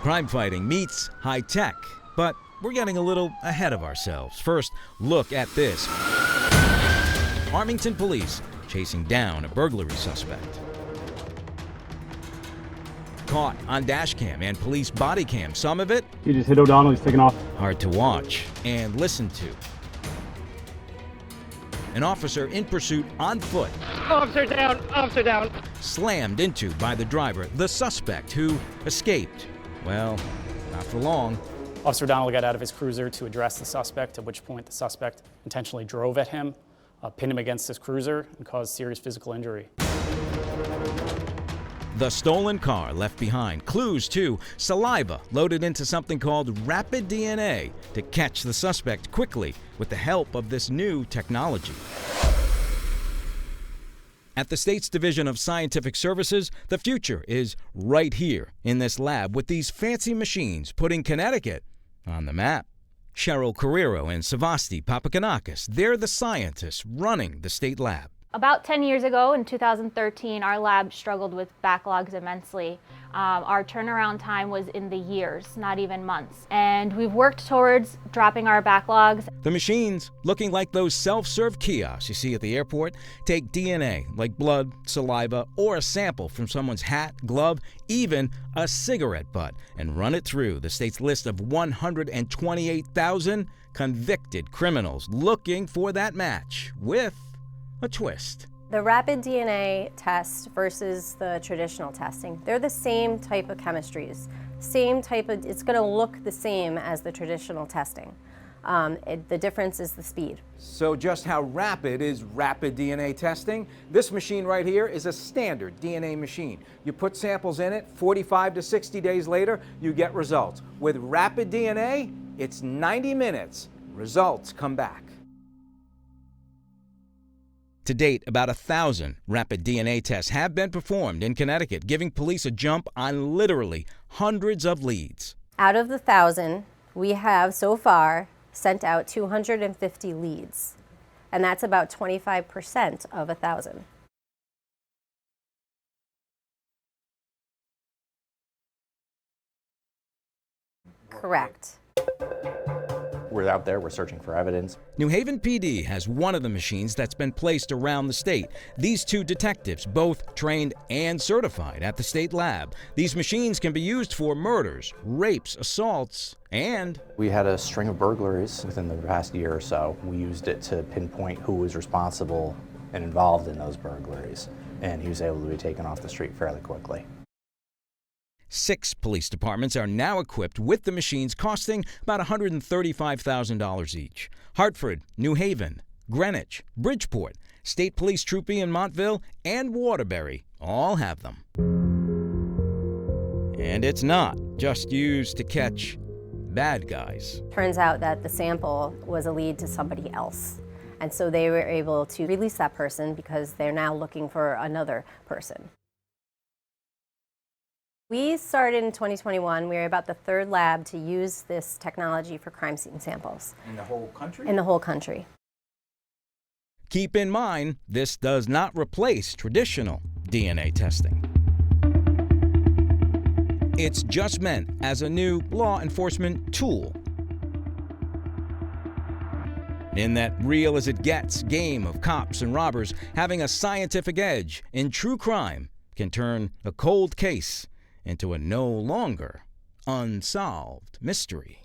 Crime fighting meets high tech, but we're getting a little ahead of ourselves. First, look at this. Farmington police chasing down a burglary suspect. Caught on dash cam and police body cam. Some of it, He just hit O'Donnell, he's taking off. hard to watch and listen to. An officer in pursuit on foot. Officer down, officer down. Slammed into by the driver, the suspect who escaped. Well, not for long. Officer O'Donnell got out of his cruiser to address the suspect, at which point the suspect intentionally drove at him, pinned him against his cruiser, and caused serious physical injury. The stolen car left behind clues to saliva loaded into something called rapid DNA to catch the suspect quickly with the help of this new technology. At the state's Division of Scientific Services, the future is right here in this lab with these fancy machines putting Connecticut on the map. Cheryl Carrero and Savasti Papakanakis, they're the scientists running the state lab. About 10 years ago, in 2013, our lab struggled with backlogs immensely. Our turnaround time was in the years, not even months. And we've worked towards dropping our backlogs. The machines, looking like those self-serve kiosks you see at the airport, take DNA like blood, saliva, or a sample from someone's hat, glove, even a cigarette butt, and run it through the state's list of 128,000 convicted criminals looking for that match with a twist. The rapid DNA test versus the traditional testing, they're the same type of chemistries, it's going to look the same as the traditional testing. The difference is the speed. So just how rapid is rapid DNA testing? This machine right here is a standard DNA machine. You put samples in it, 45 to 60 days later, you get results. With rapid DNA, it's 90 minutes. Results come back. To date, about 1,000 rapid DNA tests have been performed in Connecticut, giving police a jump on literally hundreds of leads. Out of the 1,000, we have so far sent out 250 leads, and that's about 25% of 1,000. Correct. We're out there, we're searching for evidence. New Haven PD has one of the machines that's been placed around the state. These two detectives, both trained and certified at the state lab. These machines can be used for murders, rapes, assaults, and We had a string of burglaries within the past year or so. We used it to pinpoint who was responsible and involved in those burglaries, and he was able to be taken off the street fairly quickly. 6 police departments are now equipped with the machines, costing about $135,000 each. Hartford, New Haven, Greenwich, Bridgeport, State Police Troopy in Montville, and Waterbury all have them. And it's not just used to catch bad guys. Turns out that the sample was a lead to somebody else. And so they were able to release that person because they're now looking for another person. We started in 2021. We were about the 3rd lab to use this technology for crime scene samples. In the whole country? In the whole country. Keep in mind, this does not replace traditional DNA testing. It's just meant as a new law enforcement tool. In that real as it gets game of cops and robbers, having a scientific edge in true crime can turn a cold case into a no longer unsolved mystery.